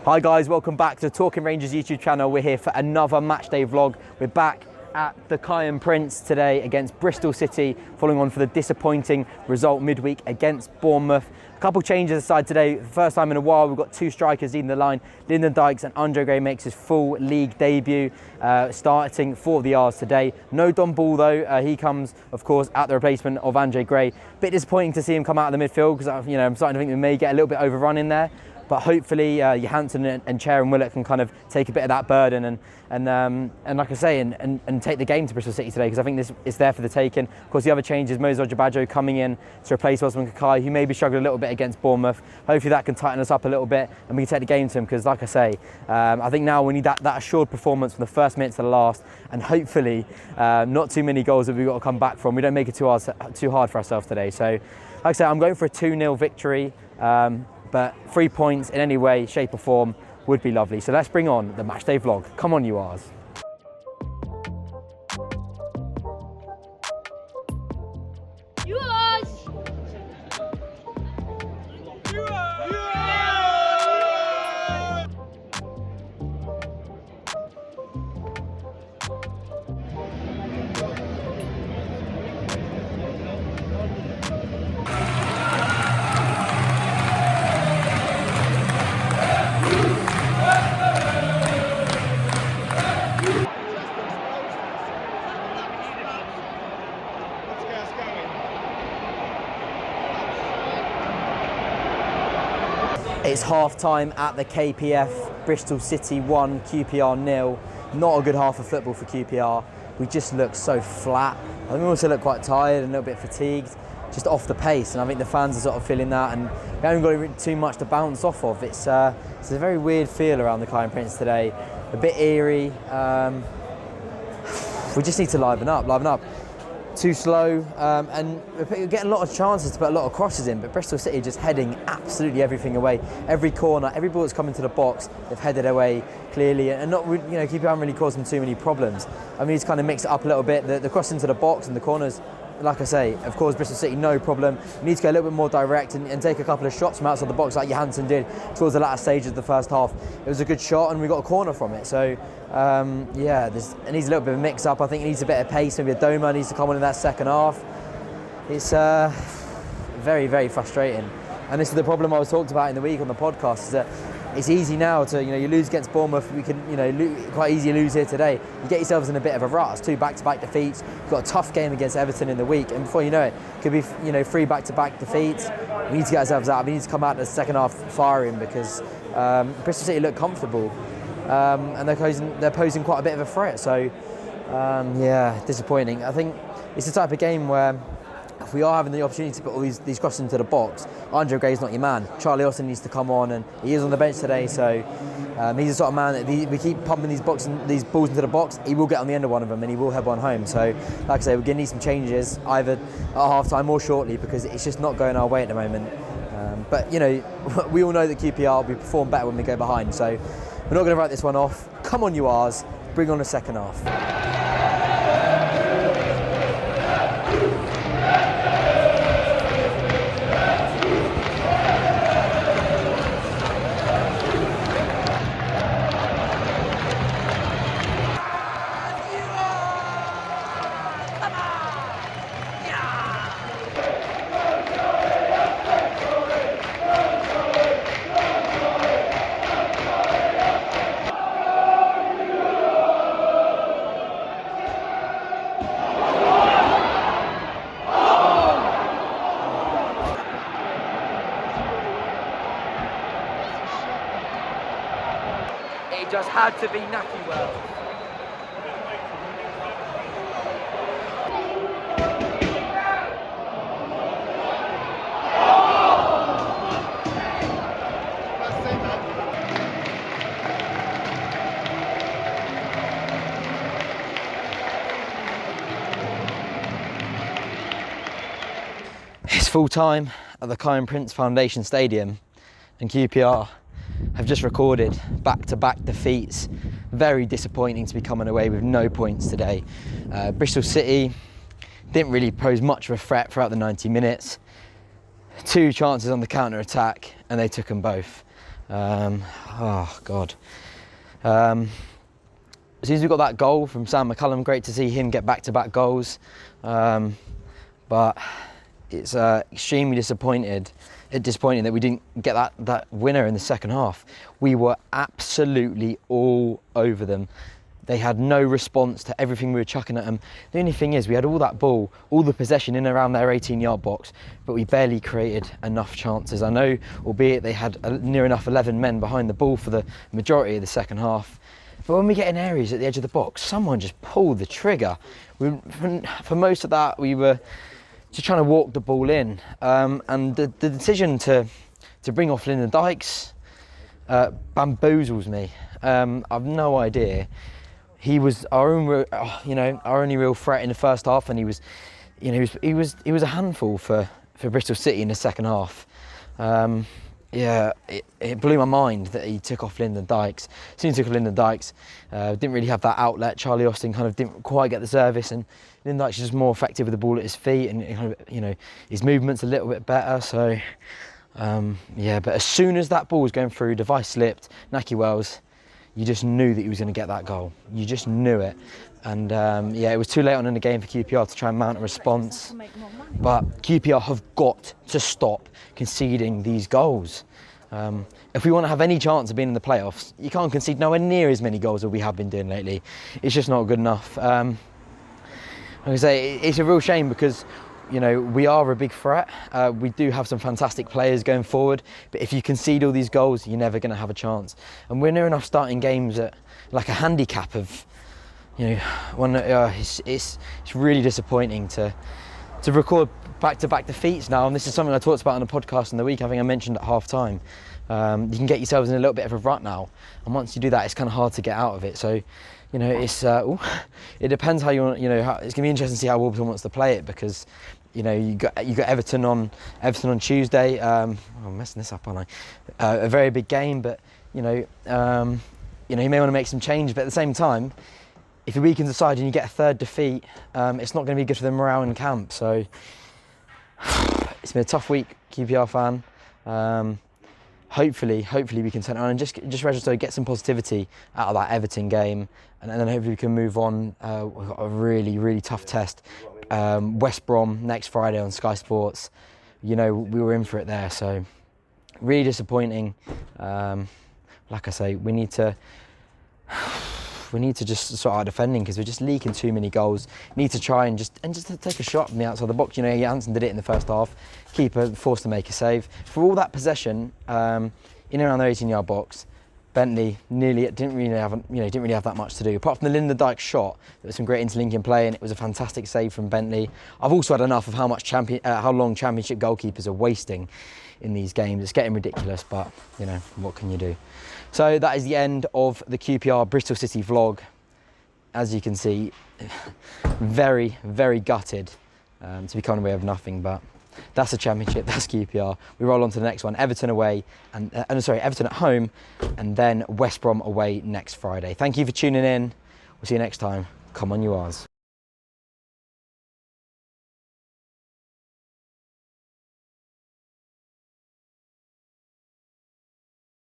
Hi guys, welcome back to Talking Rangers YouTube channel. We're here for another matchday vlog. We're back at the Kiyan Prince today against Bristol City, following on for the disappointing result midweek against Bournemouth. A couple changes aside today. The first time in a while, we've got two strikers leading the line. Lyndon Dykes and Andre Gray makes his full league debut, starting for the R's today. No Don Ball though. He comes, of course, at the replacement of Andre Gray. Bit disappointing to see him come out of the midfield because I'm starting to think we may get a little bit overrun in there. But hopefully Johansson and Chair and Willett can kind of take a bit of that burden and like I say, and take the game to Bristol City today, because I think this is there for the taking. Of course, the other change is Mozo Jabajo coming in to replace Osman Kakai, who maybe struggled a little bit against Bournemouth. Hopefully that can tighten us up a little bit and we can take the game to him, because like I say, I think now we need that assured performance from the first minute to the last, and hopefully not too many goals that we've got to come back from. We don't make it too hard for ourselves today. So like I say, I'm going for a 2-0 victory. But 3 points in any way, shape or form would be lovely. So let's bring on the matchday vlog. Come on, you R's. You R's! It's half time at the KPF, Bristol City 1, QPR 0. Not a good half of football for QPR. We just look so flat. I think we also look quite tired and a little bit fatigued, just off the pace. And I think the fans are sort of feeling that, and we haven't got too much to bounce off of. It's a very weird feel around the Kiyan Prince today. A bit eerie. We just need to liven up. Too slow, and we're getting a lot of chances to put a lot of crosses in, but Bristol City just heading absolutely everything away. Every corner, every ball that's coming to the box, they've headed away clearly, and not, QPR haven't really caused them too many problems. I mean, he's kind of mixed it up a little bit. The cross into the box and the corners, like I say, of course, Bristol City, no problem. We need to go a little bit more direct and take a couple of shots from outside the box like Johansson did towards the latter stages of the first half. It was a good shot and we got a corner from it. So, yeah, it needs a little bit of a mix-up. I think it needs a bit of pace. Maybe a Doma needs to come on in that second half. It's very, very frustrating. And this is the problem I was talked about in the week on the podcast, is that it's easy now to, you lose against Bournemouth. We can, quite easily lose here today. You get yourselves in a bit of a rut. It's 2 back-to-back defeats. You've got a tough game against Everton in the week, and before you know it, could be, 3 back-to-back defeats. We need to get ourselves out. We need to come out in the second half firing, because Bristol City look comfortable, and they're posing quite a bit of a threat. So, yeah, disappointing. I think it's the type of game where, if we are having the opportunity to put all these crosses into the box, Andre Gray's not your man. Charlie Austin needs to come on, and he is on the bench today, so he's the sort of man that we keep pumping these balls into the box, he will get on the end of one of them and he will head one home. So, like I say, we're going to need some changes, either at half-time or shortly, because it's just not going our way at the moment. But, we all know that QPR, we perform better when we go behind, so we're not going to write this one off. Come on, you R's, bring on the second half. It just had to be Nahki Wells. It's full time at the Kiyan Prince Foundation Stadium, and QPR have just recorded back-to-back defeats. Very disappointing to be coming away with no points today. Bristol City didn't really pose much of a threat throughout the 90 minutes. 2 chances on the counter-attack and they took them both. Oh God. As soon as we got that goal from Sam McCallum, great to see him get back-to-back goals. But it's extremely disappointing that we didn't get that winner in the second half. We were absolutely all over them. They had no response to everything we were chucking at them. The only thing is, we had all that ball, all the possession in and around their 18-yard box, but we barely created enough chances. I know, albeit they had near enough 11 men behind the ball for the majority of the second half. But when we get in areas at the edge of the box, someone just pulled the trigger. For most of that, we were just trying to walk the ball in. And the decision to bring off Lyndon Dykes bamboozles me. I've no idea. He was our only real threat in the first half, and he was a handful for Bristol City in the second half. It blew my mind that he took off Lyndon Dykes. As soon as he took off Lyndon Dykes, didn't really have that outlet. Charlie Austin kind of didn't quite get the service, and Lyndon Dykes is just more effective with the ball at his feet, and kind of, his movement's a little bit better. So, but as soon as that ball was going through, device slipped, Nahki Wells, you just knew that he was going to get that goal. You just knew it. And it was too late on in the game for QPR to try and mount a response. But QPR have got to stop conceding these goals. If we want to have any chance of being in the playoffs, you can't concede nowhere near as many goals as we have been doing lately. It's just not good enough. Like I say, it's a real shame because we are a big threat. We do have some fantastic players going forward, but if you concede all these goals, you're never going to have a chance. And we're near enough starting games at like a handicap of, it's really disappointing to record back-to-back defeats now. And this is something I talked about on the podcast in the week. I think I mentioned at half-time. You can get yourselves in a little bit of a rut now, and once you do that, it's kind of hard to get out of it. So, it's it depends how you want. It's gonna be interesting to see how Wolverhampton wants to play it, because you got Everton on Tuesday. I'm messing this up, aren't I? A very big game, but you may want to make some change. But at the same time, if you weaken the side and you get a third defeat, it's not going to be good for the morale in camp. So it's been a tough week, QPR fan. Hopefully we can turn it on and just register, get some positivity out of that Everton game, and then hopefully we can move on. We've got a really, really tough test. West Brom next Friday on Sky Sports. We were in for it there, so really disappointing. Like I say, we need to just sort out defending, because we're just leaking too many goals. Need to try and just take a shot from the outside of the box. Jansen did it in the first half. Keeper forced to make a save. For all that possession in and around their 18-yard box, Bentley didn't really have that much to do. Apart from the Lyndon Dykes shot, there was some great interlinking play, and it was a fantastic save from Bentley. I've also had enough of how long Championship goalkeepers are wasting in these games. It's getting ridiculous, but what can you do? So that is the end of the QPR Bristol City vlog. As you can see, very, very gutted to be coming away with nothing, but that's the Championship, that's QPR. We roll on to the next one, Everton away, Everton at home, and then West Brom away next Friday. Thank you for tuning in. We'll see you next time. Come on, you Ars.